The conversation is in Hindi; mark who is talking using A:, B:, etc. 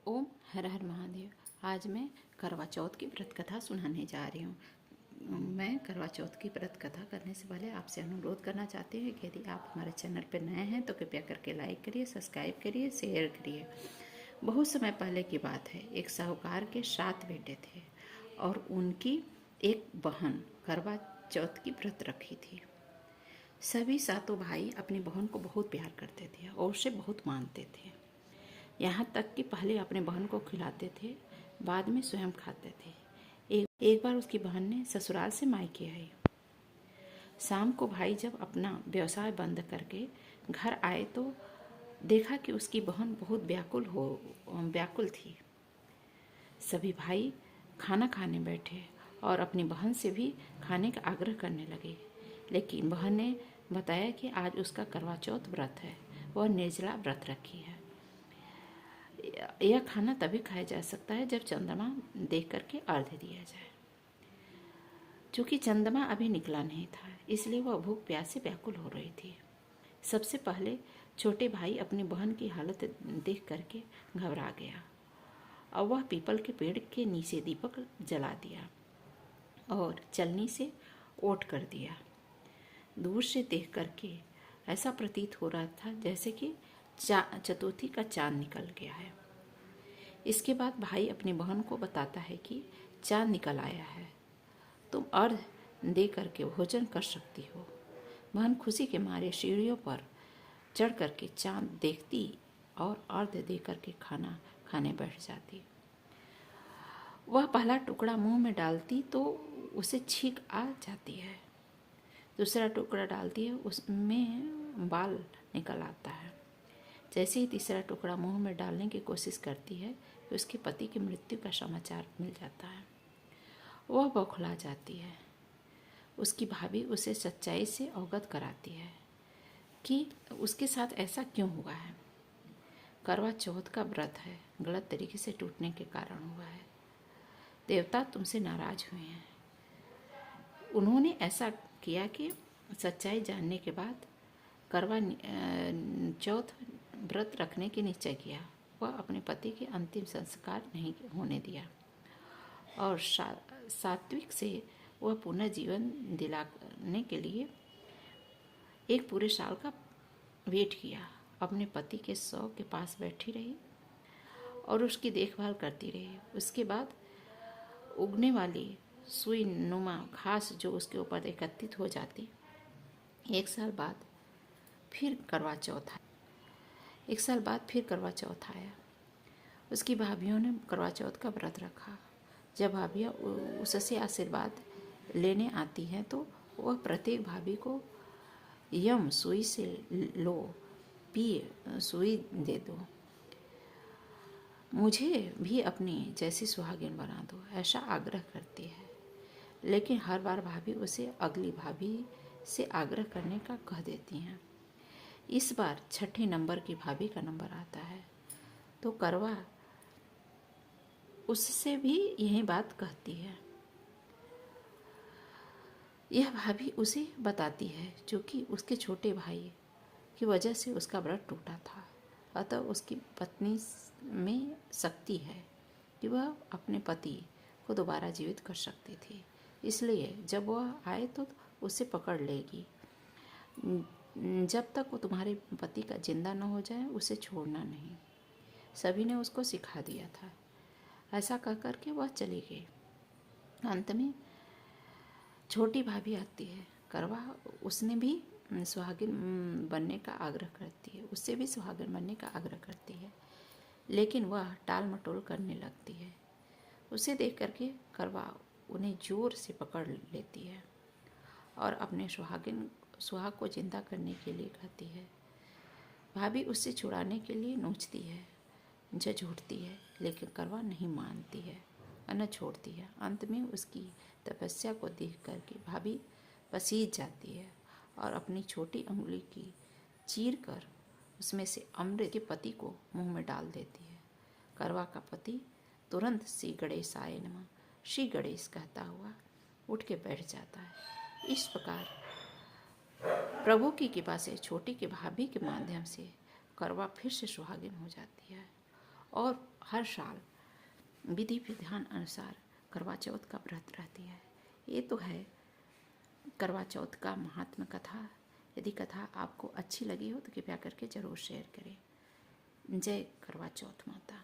A: ओम हर हर महादेव। आज मैं करवा चौथ की व्रत कथा सुनाने जा रही हूँ। मैं करवा चौथ की व्रत कथा करने से पहले आपसे अनुरोध करना चाहती हूँ कि यदि आप हमारे चैनल पर नए हैं तो कृपया करके लाइक करिए, सब्सक्राइब करिए, शेयर करिए। बहुत समय पहले की बात है। एक साहूकार के 7 बेटे थे और उनकी एक बहन करवा चौथ की व्रत रखी थी। सभी 7 भाई अपनी बहन को बहुत प्यार करते थे और उसे बहुत मानते थे। यहाँ तक कि पहले अपने बहन को खिलाते थे, बाद में स्वयं खाते थे। एक बार उसकी बहन ने ससुराल से मायके आई। शाम को भाई जब अपना व्यवसाय बंद करके घर आए तो देखा कि उसकी बहन बहुत व्याकुल थी। सभी भाई खाना खाने बैठे और अपनी बहन से भी खाने का आग्रह करने लगे, लेकिन बहन ने बताया कि आज उसका करवा चौथ व्रत है, वह निर्जला व्रत रखी है। यह खाना तभी खाया जा सकता है जब चंद्रमा देख करके अर्घ्य दिया जाए। चूँकि चंद्रमा अभी निकला नहीं था, इसलिए वह भूख प्यास से व्याकुल हो रही थी। सबसे पहले छोटे भाई अपनी बहन की हालत देख करके घबरा गया और वह पीपल के पेड़ के नीचे दीपक जला दिया और चलनी से ओट कर दिया। दूर से देख करके ऐसा प्रतीत हो रहा था जैसे कि चतुर्थी का चांद निकल गया है। इसके बाद भाई अपनी बहन को बताता है कि चांद निकल आया है, तुम अर्घ्य दे करके भोजन कर सकती हो। बहन खुशी के मारे सीढ़ियों पर चढ़ करके चांद देखती और अर्घ्य दे करके खाना खाने बैठ जाती। वह पहला टुकड़ा मुंह में डालती तो उसे छींक आ जाती है। दूसरा टुकड़ा डालती है, उसमें बाल निकल आता है। जैसे ही तीसरा टुकड़ा मुंह में डालने की कोशिश करती है, उसके पति की मृत्यु का समाचार मिल जाता है। वह बौखला जाती है। उसकी भाभी उसे सच्चाई से अवगत कराती है कि उसके साथ ऐसा क्यों हुआ है। करवा चौथ का व्रत है, गलत तरीके से टूटने के कारण हुआ है। देवता तुमसे नाराज हुए हैं। उन्होंने ऐसा किया कि सच्चाई जानने के बाद करवा चौथ व्रत रखने की निश्चय किया। वह अपने पति के अंतिम संस्कार नहीं होने दिया और सात्विक से वह पुनर्जीवन दिलाने के लिए एक पूरे साल का वेट किया। अपने पति के शव के पास बैठी रही और उसकी देखभाल करती रही। उसके बाद उगने वाली सुई नुमा घास जो उसके ऊपर एकत्रित हो जाती, 1 साल बाद फिर करवा चौथ आया। 1 साल बाद फिर करवा चौथ आया। उसकी भाभीियों ने करवा चौथ का व्रत रखा। जब भाभियाँ उससे आशीर्वाद लेने आती हैं तो वह प्रत्येक भाभी को यम सुई से लो, पिए, सुई दे दो, मुझे भी अपनी जैसी सुहागिन बना दो, ऐसा आग्रह करती है। लेकिन हर बार भाभी उसे अगली भाभी से आग्रह करने का कह देती हैं। इस बार 6ठे नंबर की भाभी का नंबर आता है तो करवा उससे भी यही बात कहती है। यह भाभी उसे बताती है क्योंकि उसके छोटे भाई की वजह से उसका व्रत टूटा था। अतः उसकी पत्नी में शक्ति है कि वह अपने पति को दोबारा जीवित कर सकती थी। इसलिए जब वह आए तो उसे पकड़ लेगी। जब तक वो तुम्हारे पति का जिंदा न हो जाए उसे छोड़ना नहीं। सभी ने उसको सिखा दिया था। ऐसा कह कर के वह चली गई। अंत में छोटी भाभी आती है। करवा उसने भी सुहागिन बनने का आग्रह करती है, उससे भी सुहागिन बनने का आग्रह करती है, लेकिन वह टाल मटोल करने लगती है। उसे देख करके करवा उन्हें जोर से पकड़ लेती है और अपने सुहाग को जिंदा करने के लिए कहती है। भाभी उससे छुड़ाने के लिए नोचती है, झूठती है, लेकिन करवा नहीं मानती है, न छोड़ती है। अंत में उसकी तपस्या को देख करके भाभी पसीज जाती है और अपनी छोटी अंगुली की चीर कर उसमें से अमृत के पति को मुंह में डाल देती है। करवा का पति तुरंत श्री गणेशाय नमः, श्री गणेश कहता हुआ उठ के बैठ जाता है। इस प्रकार प्रभु की कृपा से छोटी की भाभी के माध्यम से करवा फिर से सुहागिन हो जाती है और हर साल विधि विधान अनुसार करवा चौथ का व्रत रहती है। ये तो है करवा चौथ का महात्म कथा। यदि कथा आपको अच्छी लगी हो तो कृपया करके ज़रूर शेयर करें। जय करवा चौथ माता।